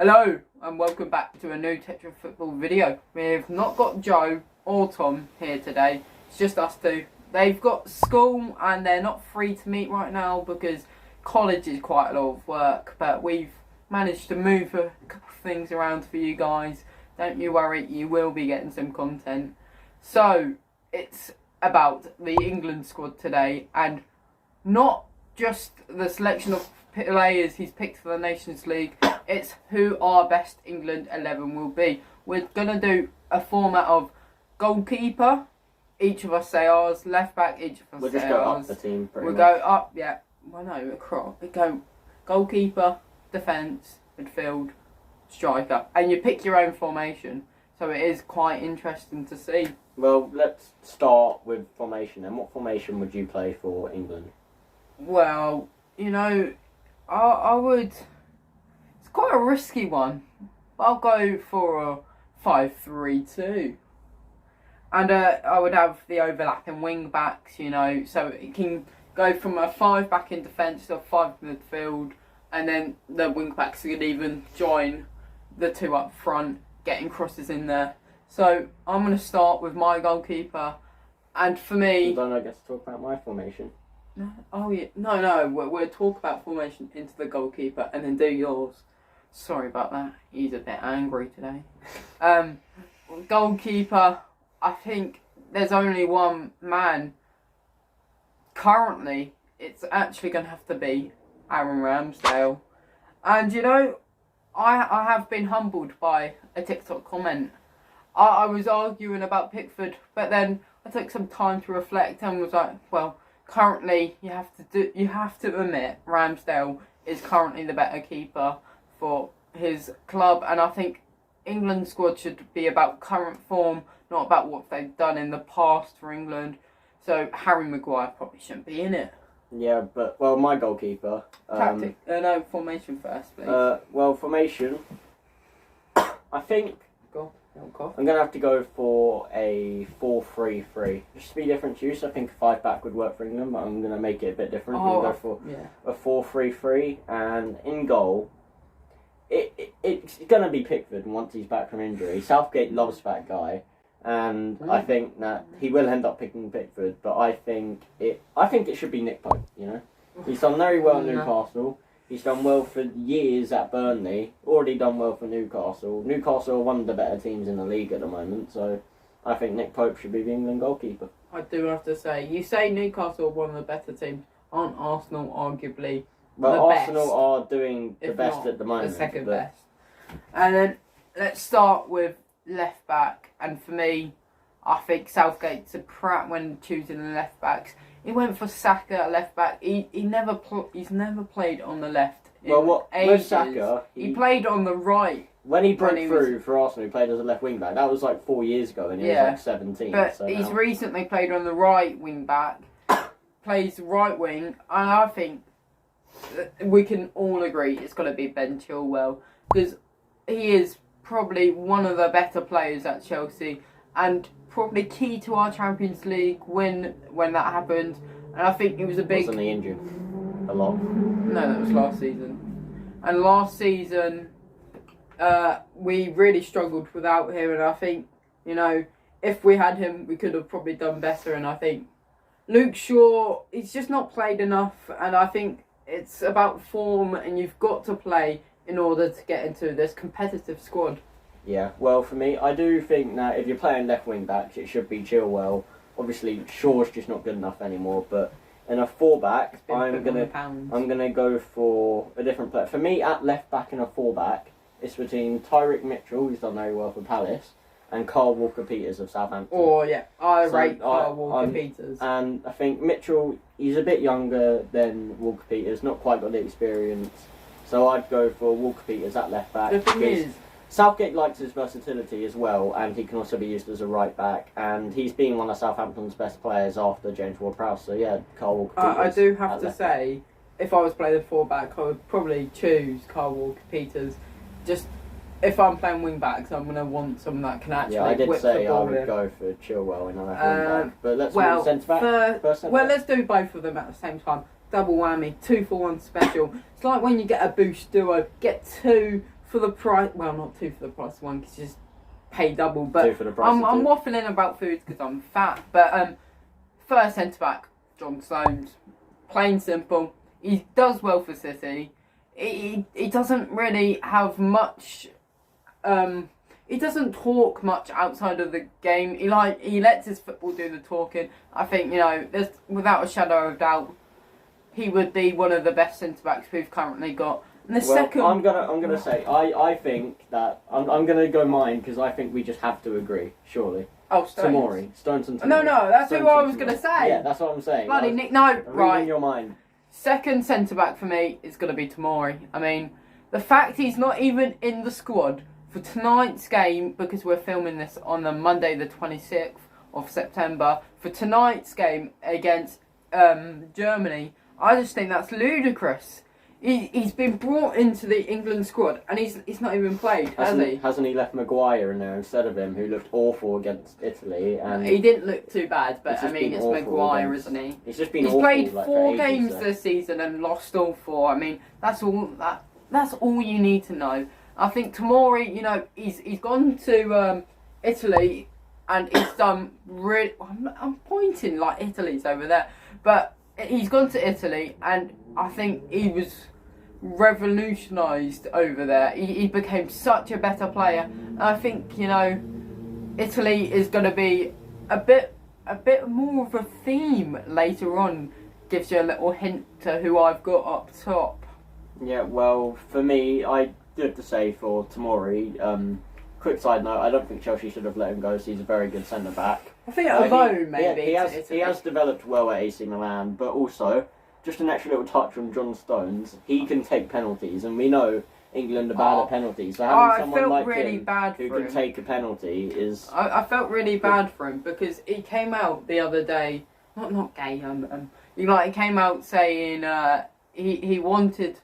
Hello and welcome back to a new Tetra Football video. We've not got Joe or Tom here today, it's just us two. They've got school and they're not free to meet right now because college is quite a lot of work, but we've managed to move a couple of things around for you guys. Don't you worry, you will be getting some content. So, it's about the England squad today, and not just the selection of players he's picked for the Nations League, it's who our best England 11 will be. We're going to do a format of goalkeeper, each of us say ours, left back, each of us we'll say just go ours. up the team pretty We'll much. go up, yeah, well no, across. We go goalkeeper, defence, midfield, striker, and you pick your own formation, so it is quite interesting to see. Well, let's start with formation then. What formation would you play for England? Well, you know, I would... It's quite a risky one. But I'll go for a 5-3-2. And I would have the overlapping wing backs, you know, so it can go from a 5 back in defence to a 5 midfield, and then the wing backs could even join the 2 up front, getting crosses in there. So I'm going to start with my goalkeeper, and for me... Don't I get to talk about my formation? No, oh yeah, no. We'll talk about formation into the goalkeeper and then do yours. Sorry about that. He's a bit angry today. Goalkeeper. I think there's only one man. Currently, it's actually going to have to be Aaron Ramsdale. And you know, I have been humbled by a TikTok comment. I was arguing about Pickford, but then I took some time to reflect and was like, well, currently, you have to admit Ramsdale is currently the better keeper for his club, and I think England squad should be about current form, not about what they've done in the past for England. So Harry Maguire probably shouldn't be in it. Yeah, but, well, my goalkeeper... Formation first, please. Well, formation... I think... Go. I'm going to have to go for a 4-3-3. Just to be different to you, so I think a 5-back would work for England, but I'm going to make it a bit different. I'm going to go for a 4-3-3, and in goal, it's going to be Pickford once he's back from injury. Southgate loves that guy, and I think that he will end up picking Pickford, but I think it should be Nick Pope, you know? He's done very well at Newcastle. He's done well for years at Burnley, already done well for Newcastle. Newcastle are one of the better teams in the league at the moment, so I think Nick Pope should be the England goalkeeper. I do have to say, you say Newcastle are one of the better teams. Aren't Arsenal arguably the Arsenal best? are doing the If best not at the moment. The second best. And then let's start with left back, and for me, I think Southgate's a prat when choosing the left backs. He went for Saka at left back. He's never played on the left. With Saka, he played on the right. When he broke through for Arsenal, he played as a left wing back. That was like 4 years ago, and he was like 17. But he's recently played on the right wing back, plays right wing, and I think we can all agree it's got to be Ben Chilwell, because he is probably one of the better players at Chelsea, and probably key to our Champions League win when that happened. And I think it was a big... Wasn't he injured a lot? No, that was last season. And last season, we really struggled without him, and I think, you know, if we had him, we could have probably done better. And I think Luke Shaw, he's just not played enough, and I think it's about form, and you've got to play in order to get into this competitive squad. Yeah, well, for me, I do think that if you're playing left wing backs, it should be Chilwell. Obviously, Shaw's just not good enough anymore, but in a 4-back, I'm gonna go for a different player. For me, at left back and a 4-back, it's between Tyrick Mitchell, who's done very well for Palace, and Carl Walker-Peters of Southampton. I rate Carl Walker-Peters. And I think Mitchell, he's a bit younger than Walker-Peters, not quite got the experience, so I'd go for Walker-Peters at left back. The thing is, Southgate likes his versatility as well, and he can also be used as a right back, and he's been one of Southampton's best players after James Ward-Prowse, so yeah, Carl Walker-Peters. I do have to say, if I was playing the 4-back, I would probably choose Carl Walker-Peters. Just, if I'm playing wing-backs, I'm going to want someone that can actually whip the ball in. Yeah, I did say I would go for Chilwell in a left wing-back, but let's move centre-back first. Well, let's do both of them at the same time. Double whammy, 2-for-1 special. It's like when you get a boost duo, get 2 for the price. Well, not 2 for the price of 1 because you just pay double. But 2 for the price I'm of 2. waffling about food because I'm fat. But first centre back, John Stones. Plain simple. He does well for City. He doesn't really have much. He doesn't talk much outside of the game. He lets his football do the talking. I think there's without a shadow of doubt, he would be one of the best centre backs we've currently got. And the second, I'm gonna say I think that I'm gonna go mine because I think we just have to agree. Surely. Oh, Stones. Tamori. Stones and Tamori. No, that's Stones who I was gonna say. Yeah, that's what I'm saying. Bloody Nick. No, right. Reading your mind. Second centre back for me is gonna be Tamori. I mean, the fact he's not even in the squad for tonight's game, because we're filming this on the Monday the 26th of September, for tonight's game against Germany, I just think that's ludicrous. He's been brought into the England squad and he's not even played, has he? Hasn't he left Maguire in there instead of him, who looked awful against Italy? And he didn't look too bad, but I mean, it's Maguire, isn't he? He's just been He's awful, played like, 4 games this season and lost all 4. I mean, that's all you need to know. I think Tamori, he's gone to Italy and he's done really. I'm pointing like Italy's over there, but he's gone to Italy and I think he was revolutionised over there. He became such a better player. And I think Italy is going to be a bit more of a theme later on. Gives you a little hint to who I've got up top. Yeah, well, for me, I do have to say for Tamori, quick side note, I don't think Chelsea should have let him go, so he's a very good centre-back. I think alone, maybe. He has developed well at AC Milan, but also, just an extra little touch from John Stones, he can take penalties, and we know England are bad at penalties, so having someone like him who can take a penalty is... I felt really bad for him, because he came out the other day, not gay, he came out saying he wanted...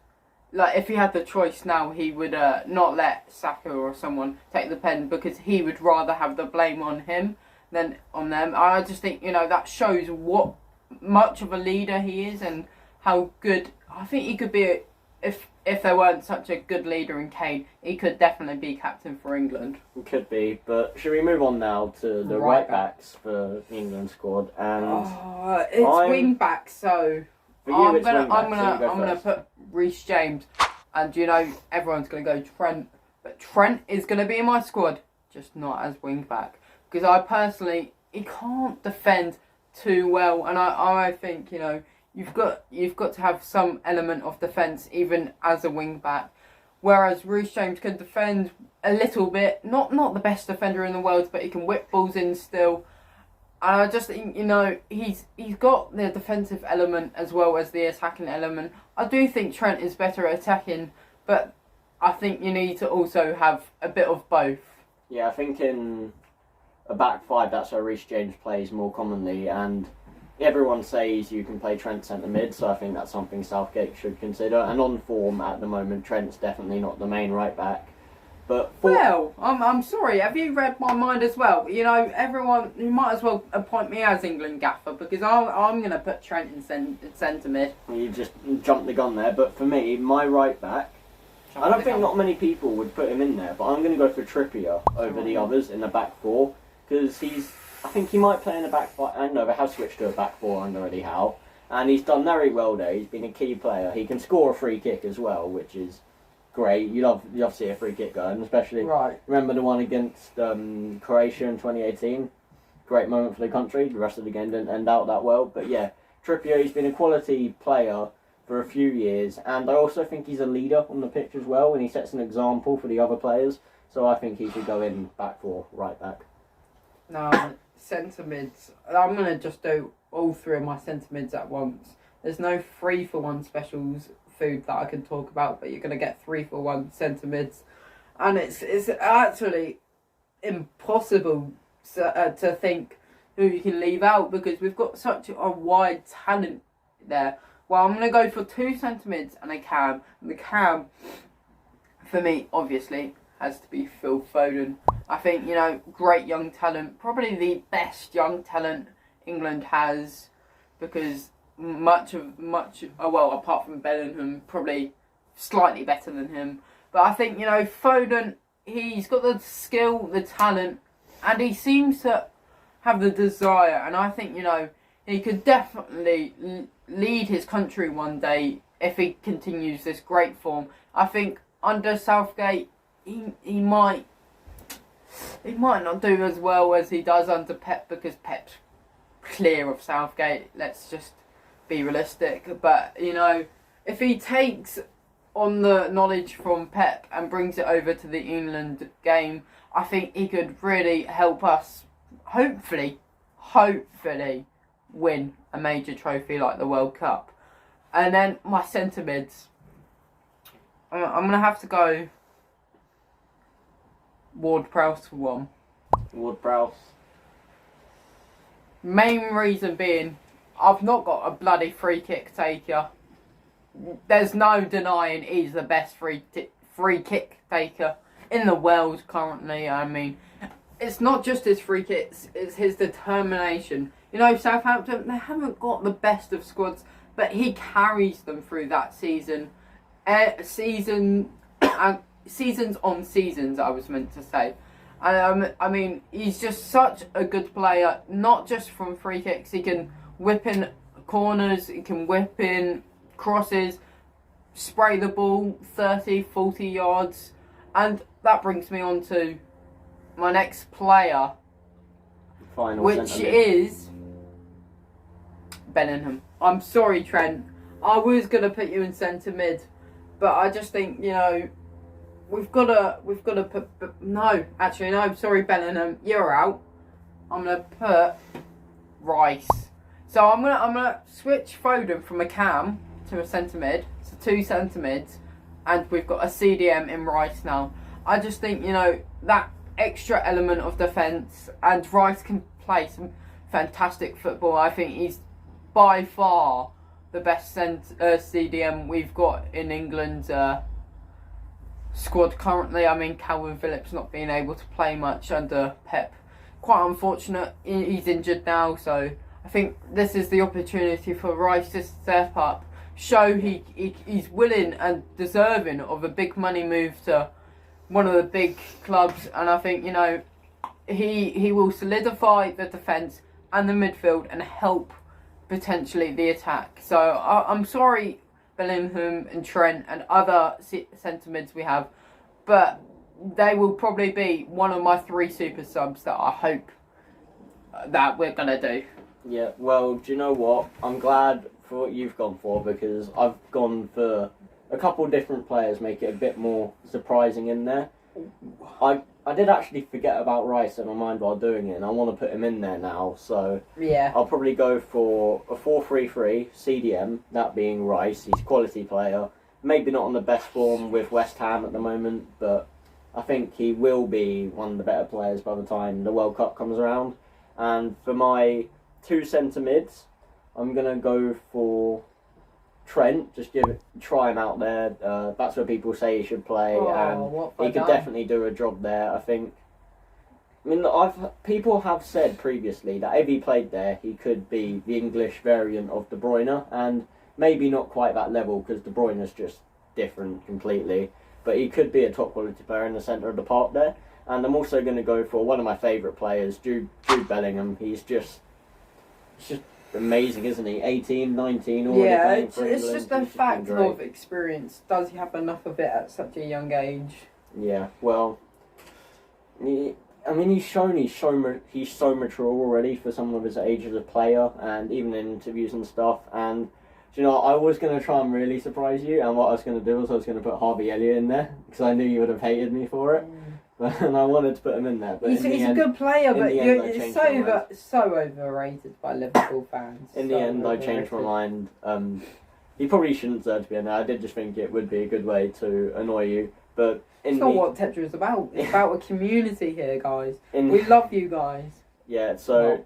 Like, if he had the choice now, he would not let Saka or someone take the pen because he would rather have the blame on him than on them. I just think, that shows what much of a leader he is and how good... I think he could be, if there weren't such a good leader in Kane, he could definitely be captain for England. He could be, but should we move on now to the right backs for the England squad? And it's wing backs, so... I'm gonna put Reece James, and everyone's gonna go Trent, but Trent is gonna be in my squad, just not as wing back, because I personally he can't defend too well, and I think you've got to have some element of defence even as a wing back, whereas Reece James can defend a little bit, not the best defender in the world, but he can whip balls in still. And I just think, he's got the defensive element as well as the attacking element. I do think Trent is better at attacking, but I think you need to also have a bit of both. Yeah, I think in a back 5, that's where Reece James plays more commonly, and everyone says you can play Trent centre mid, so I think that's something Southgate should consider. And on form at the moment, Trent's definitely not the main right back. But well, I'm sorry, have you read my mind as well? Everyone, you might as well appoint me as England gaffer, because I'm going to put Trent in centre mid. You just jumped the gun there, but for me, my right back, I don't think not many people would put him in there, but I'm going to go for Trippier over the others in the back 4, because I think he might play in the back 5, I know they have switched to a back 4 under Eddie Howe, and he's done very well there, he's been a key player, he can score a free kick as well, which is... great. You love to see a free kick going, especially remember the one against Croatia in 2018. Great moment for the country. The rest of the game didn't end out that well, but yeah, Trippier, he's been a quality player for a few years, and I also think he's a leader on the pitch as well, and he sets an example for the other players. So I think he should go in back 4, right back. No, centre mids. I'm gonna just do all 3 of my centre mids at once. There's no 3-for-1 specials food that I can talk about, but you're going to get 3-for-1 centre mids, and it's actually impossible to think who you can leave out, because we've got such a wide talent there. Well, I'm going to go for 2 centre mids and a cam. And the cam, for me, obviously, has to be Phil Foden. I think, great young talent, probably the best young talent England has, because apart from Bellingham, probably slightly better than him. But I think, Foden, he's got the skill, the talent, and he seems to have the desire. And I think, he could definitely lead his country one day if he continues this great form. I think under Southgate, he might not do as well as he does under Pep, because Pep's clear of Southgate. Let's just be realistic. But, if he takes on the knowledge from Pep and brings it over to the England game, I think he could really help us, hopefully, win a major trophy like the World Cup. And then my centre mids, I'm going to have to go Ward-Prowse for one. Ward-Prowse. Main reason being, I've not got a bloody free kick taker. There's no denying he's the best free kick taker in the world currently. I mean, it's not just his free kicks, it's his determination. Southampton, they haven't got the best of squads, but he carries them through that season. Seasons on seasons, I was meant to say. I mean, he's just such a good player, not just from free kicks. He can whip in corners, he can whip in crosses, spray the ball 30, 40 yards. And that brings me on to my next player, which is Bellingham. I'm sorry, Trent. I was going to put you in centre mid, but I just think, we've got to put... No, actually, no, sorry, Bellingham, you're out. I'm going to put Rice. So I'm gonna switch Foden from a cam to a centre mid, so 2 centre mids, and we've got a CDM in Rice now. I just think, that extra element of defence, and Rice can play some fantastic football. I think he's by far the best CDM we've got in England's squad currently. I mean, Calvin Phillips not being able to play much under Pep. Quite unfortunate, he's injured now, so I think this is the opportunity for Rice to step up, show he's willing and deserving of a big money move to one of the big clubs. And I think, he will solidify the defence and the midfield and help potentially the attack. So I'm sorry, Bellingham and Trent and other centre mids we have, but they will probably be one of my 3 super subs that I hope that we're going to do. Yeah, well, do you know what? I'm glad for what you've gone for, because I've gone for a couple different players, make it a bit more surprising in there. I did actually forget about Rice in my mind while doing it, and I want to put him in there now, so yeah, I'll probably go for a 4-3-3 CDM, that being Rice. He's a quality player, maybe not on the best form with West Ham at the moment, but I think he will be one of the better players by the time the World Cup comes around. And for my 2 centre mids, I'm going to go for Trent. Just try him out there. That's where people say he should play, and he could definitely do a job there, I think. I mean, people have said previously that if he played there, he could be the English variant of De Bruyne, and maybe not quite that level, because De Bruyne is just different completely, but he could be a top quality player in the centre of the park there. And I'm also going to go for one of my favourite players, Jude Bellingham. He's just amazing, isn't he? 18, 19, already playing for England. It's just a fact of experience. Does he have enough of it at such a young age? Yeah, well, I mean, he's so mature already for someone of his age as a player, and even in interviews and stuff. And I was going to try and really surprise you, and what I was going to do was I was going to put Harvey Elliott in there, because I knew you would have hated me for it. And I wanted to put him in there. But he's a good player, but he's so overrated by Liverpool fans. In the end, I changed my mind. He probably shouldn't deserve to be in there. I did just think it would be a good way to annoy you. But it's not what Tetra is about. It's about a community here, guys. We love you guys. Yeah, so...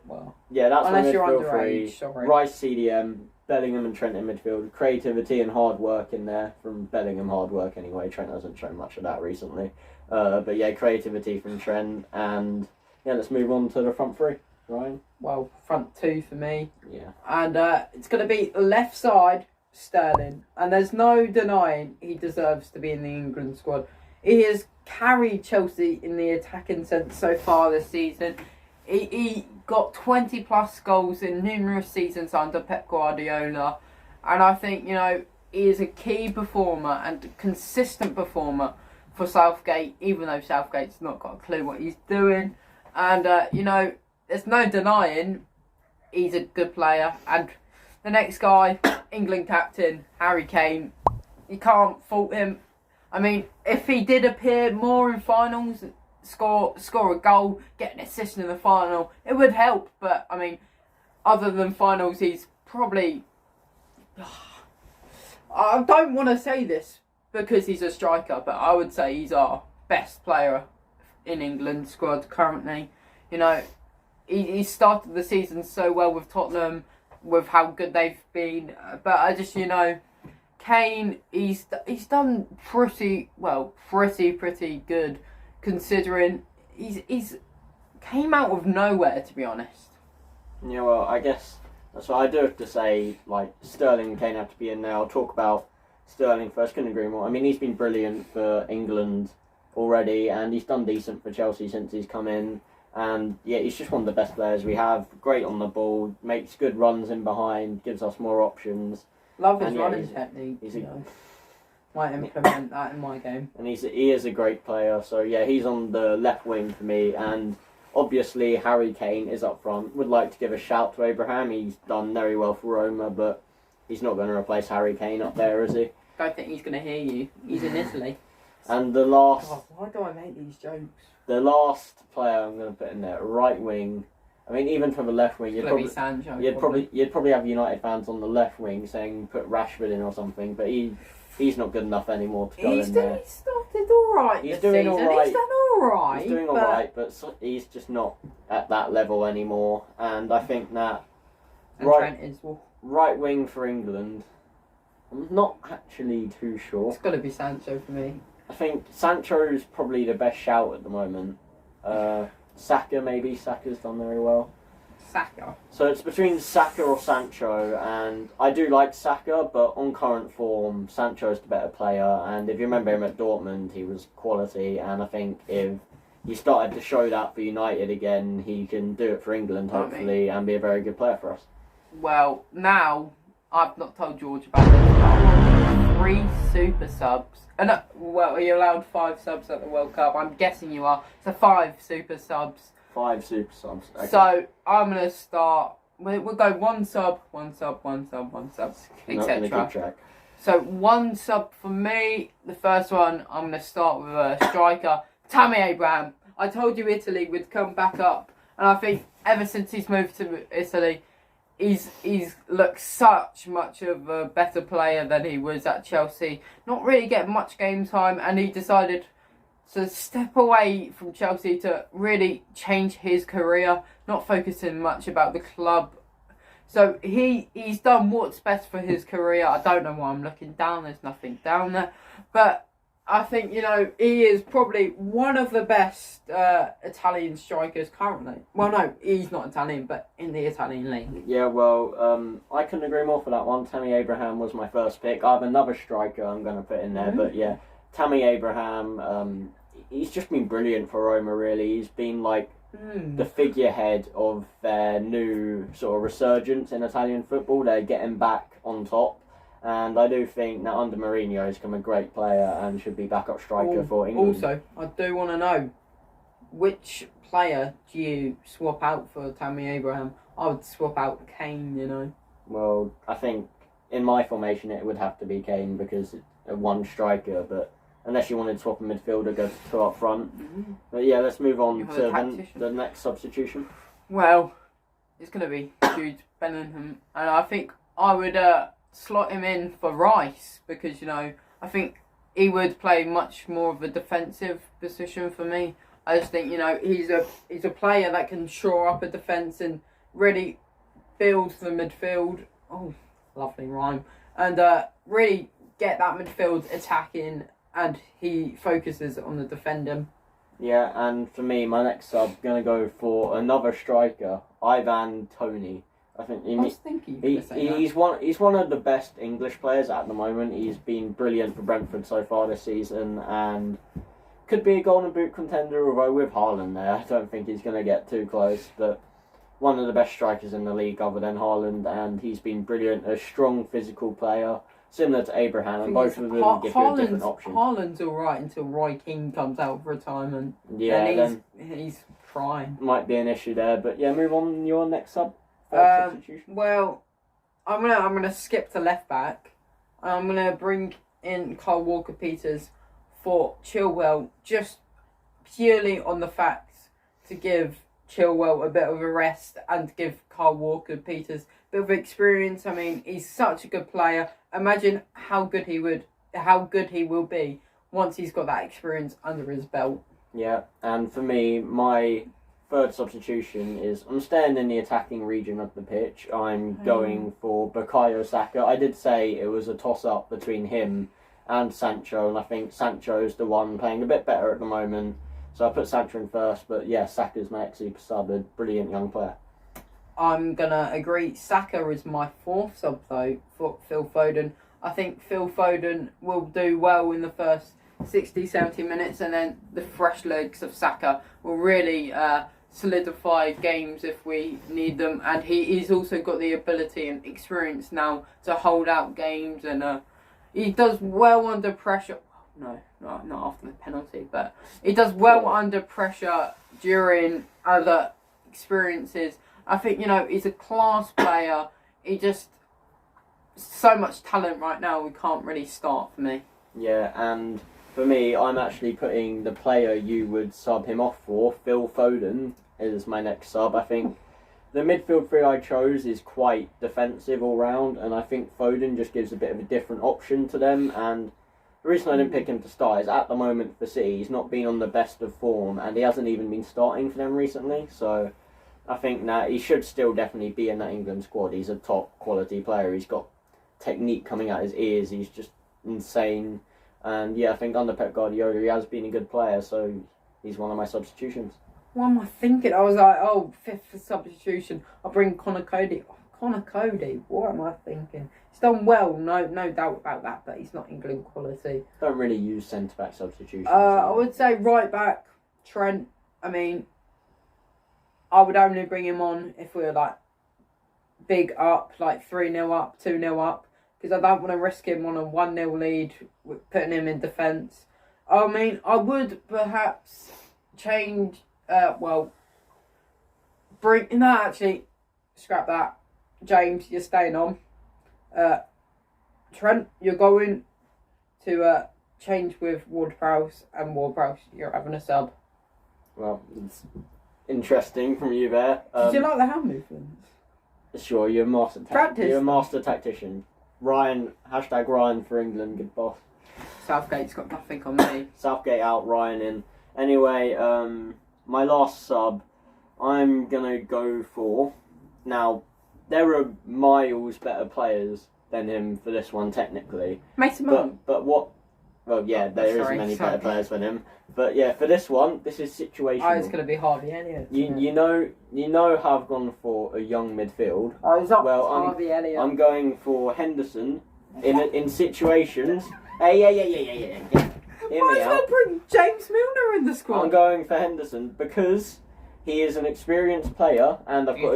yeah, that's unless you're underage, 3. Sorry. Rice CDM, Bellingham and Trent in midfield. Creativity and hard work in there from Bellingham. Hard work anyway. Trent hasn't shown much of that recently. But yeah, creativity from Trent. And yeah, let's move on to the front 3. Ryan? Well, front 2 for me. Yeah. And it's going to be left side, Sterling, and there's no denying he deserves to be in the England squad. He has carried Chelsea in the attacking sense so far this season. He got 20 plus goals in numerous seasons under Pep Guardiola, and I think, you know, he is a key performer and consistent performer for Southgate, even though Southgate's not got a clue what he's doing. And, you know, there's no denying he's a good player. And the next guy, England captain, Harry Kane, you can't fault him. I mean, if he did appear more in finals, score a goal, get an assist in the final, it would help. But, I mean, other than finals, he's probably... I don't want to say this because he's a striker, but I would say he's our best player in England squad currently. You know, he started the season so well with Tottenham, with how good they've been. But I just, you know, Kane, he's done pretty good, considering he's came out of nowhere, to be honest. Yeah, well, I guess that's what I do have to say. Like, Sterling and Kane have to be in there. I'll talk about Sterling first. Couldn't agree more. I mean, he's been brilliant for England already, and he's done decent for Chelsea since he's come in. And yeah, he's just one of the best players we have. Great on the ball, makes good runs in behind, gives us more options. Love his running technique. Might implement that in my game. And he is a great player. So yeah, he's on the left wing for me. And obviously Harry Kane is up front. Would like to give a shout to Abraham. He's done very well for Roma, but he's not going to replace Harry Kane up there, is he? Don't think he's going to hear you. He's in Italy. And the last... God, why do I make these jokes? The last player I'm going to put in there, right wing. I mean, even for the left wing, you'd probably have United fans on the left wing saying put Rashford in or something, but he's not good enough anymore to go in there. He started all right. He's doing all right. He's done all right. He's doing all right, but he's just not at that level anymore. And I think that right wing for England, I'm not actually too sure. It's got to be Sancho for me. I think Sancho's probably the best shout at the moment. Saka, maybe. Saka's done very well. Saka. So it's between Saka or Sancho, and I do like Saka, but on current form, Sancho's the better player. And if you remember him at Dortmund, he was quality, and I think if he started to show that for United again, he can do it for England, hopefully, and be a very good player for us. Well, now, I've not told George about this, 3 super subs. Well, are you allowed 5 subs at the World Cup? I'm guessing you are. So 5 super subs. 5 super subs. Okay. So I'm gonna start. We'll go 1 sub, 1 sub, 1 sub, 1 sub, etc. So 1 sub for me. The first one, I'm gonna start with a striker, Tammy Abraham. I told you Italy would come back up, and I think ever since he's moved to Italy, he's looked much of a better player than he was at Chelsea. Not really getting much game time, and he decided to step away from Chelsea to really change his career, not focusing much about the club. So he's done what's best for his career. I don't know why I'm looking down. There's nothing down there, but I think, you know, he is probably one of the best Italian strikers currently. Well, no, he's not Italian, but in the Italian league. Yeah, well, I couldn't agree more for that one. Tammy Abraham was my first pick. I have another striker I'm going to put in there, but yeah, Tammy Abraham, he's just been brilliant for Roma, really. He's been like the figurehead of their new sort of resurgence in Italian football. They're getting back on top. And I do think that under Mourinho he's become a great player and should be backup striker for England. Also, I do want to know, which player do you swap out for Tammy Abraham? I would swap out Kane, you know. Well, I think in my formation it would have to be Kane because it's a 1 striker, but unless you wanted to swap a midfielder, go to 2 up front. Mm-hmm. But yeah, let's move on to the next substitution. Well, it's going to be Jude Bellingham, and I think I would slot him in for Rice because, you know, I think he would play much more of a defensive position for me. I just think, you know, he's a player that can shore up a defence and really build the midfield. Oh, lovely rhyme. And really get that midfield attacking, and he focuses on the defending. Yeah, and for me, my next sub, going to go for another striker, Ivan Toney. I think he's one of the best English players at the moment. He's been brilliant for Brentford so far this season, and could be a Golden Boot contender. Although with Haaland there, I don't think he's going to get too close. But one of the best strikers in the league, other than Haaland, and he's been brilliant. A strong physical player, similar to Abraham, and both of them give you a different option. Haaland's all right until Roy Keane comes out of retirement. Yeah, then he's prime. Might be an issue there, but yeah, move on. Your next sub. Well, I'm gonna skip to left back. I'm gonna bring in Kyle Walker-Peters for Chilwell, just purely on the fact to give Chilwell a bit of a rest and to give Kyle Walker-Peters a bit of experience. I mean, he's such a good player. Imagine how good he will be once he's got that experience under his belt. Yeah, and for me, my third substitution is I'm staying in the attacking region of the pitch. I'm going for Bukayo Saka. I did say it was a toss-up between him and Sancho, and I think Sancho's the one playing a bit better at the moment. So I put Sancho in first, but yeah, Saka's my ex-super sub, a brilliant young player. I'm going to agree. Saka is my fourth sub, though, for Phil Foden. I think Phil Foden will do well in the first 60, 70 minutes, and then the fresh legs of Saka will really solidify games if we need them. And he's also got the ability and experience now to hold out games, and he does well under pressure. No, not after the penalty, but he does well under pressure during other experiences. I think, he's a class player. He just so much talent right now. We can't really start for me. Yeah, and for me, I'm actually putting the player you would sub him off for, Phil Foden, is my next sub. I think the midfield three I chose is quite defensive all round, and I think Foden just gives a bit of a different option to them. And the reason I didn't pick him to start is at the moment for City, he's not been on the best of form, and he hasn't even been starting for them recently. So I think that he should still definitely be in that England squad. He's a top quality player. He's got technique coming out his ears. He's just insane. And yeah, I think under Pep Guardiola, he has been a good player, so he's one of my substitutions. What am I thinking? I was like, fifth substitution. I'll bring Connor Cody. Oh, Connor Cody, what am I thinking? He's done well, no doubt about that, but he's not England quality. Don't really use centre-back substitutions. I would say right back, Trent. I mean, I would only bring him on if we were like big up, like 3-0 up, 2-0 up. Because I don't want to risk him on a 1-0 lead, with putting him in defence. I mean, I would perhaps change, scrap that. James, you're staying on. Trent, you're going to change with Ward-Prowse, and Ward-Prowse, you're having a sub. Well, it's interesting from you there. Did you like the hand movements? Sure, you're a master tactician. Ryan, #Ryan for England, good boss. Southgate's got nothing on me. Southgate out, Ryan in. Anyway, my last sub, I'm going to go for... Now, there are miles better players than him for this one, technically. Mason Mount. But what... Well, yeah, there isn't many better players than him. But yeah, for this one, this is situational. It's going to be Harvey Elliott. You know how I've gone for a young midfield. Harvey Elliott. I'm going for Henderson in situations. Yeah. Might as well bring James Milner in the squad. I'm going for Henderson because he is an experienced player, and I've got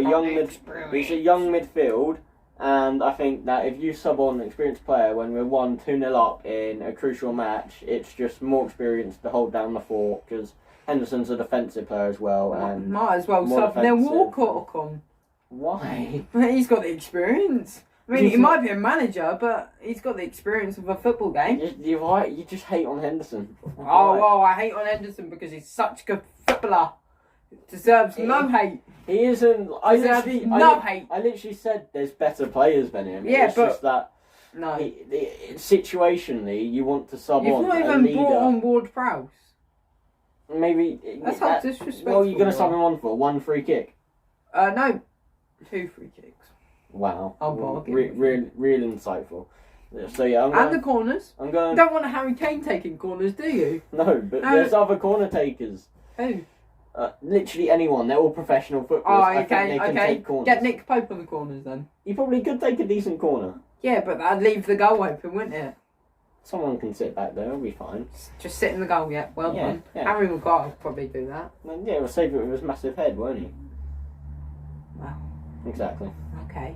he's a young midfield. And I think that if you sub on an experienced player when we're 1-2-0 up in a crucial match, it's just more experience to hold down the fort, because Henderson's a defensive player as well. And might as well sub Neil Walcott on. Why? He's got the experience. I mean, he might be a manager, but he's got the experience of a football game. You're right, you just hate on Henderson. I hate on Henderson because he's such a good footballer. Deserves no hate. He isn't. I literally said there's better players than him. Yeah, it's but just that. No. Situationally, you want to sub You've on. You've not even brought on Ward-Prowse. Maybe. That's how disrespectful. Well, you're going to sub him on for 1 free kick. No, 2 free kicks. Wow. I'll bargain. Real insightful. So yeah, and the corners. I'm going. You don't want Harry Kane taking corners, do you? No, but there's other corner takers. Who? Literally anyone. They're all professional footballers. Oh, I think they can take corners. Get Nick Pope on the corners then. He probably could take a decent corner. Yeah, but that'd leave the goal open, wouldn't it? Someone can sit back there, it'll be fine. Just sit in the goal, yeah. Well done. Yeah. Harry Maguire would probably do that. Well, yeah, he'll save it with his massive head, won't he? Wow. Exactly. Okay.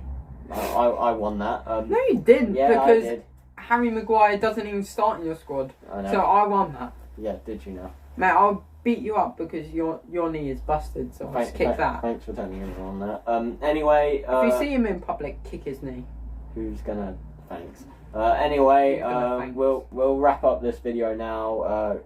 I won that. No, you didn't, yeah, because I did. Harry Maguire doesn't even start in your squad. I know. So I won that. Yeah, did you know? Mate, I'll beat you up because your knee is busted, so I'll just kick that. Thanks for telling me on that. Anyway... if you see him in public, kick his knee. Who's gonna... Thanks. Anyway, we'll wrap up this video now.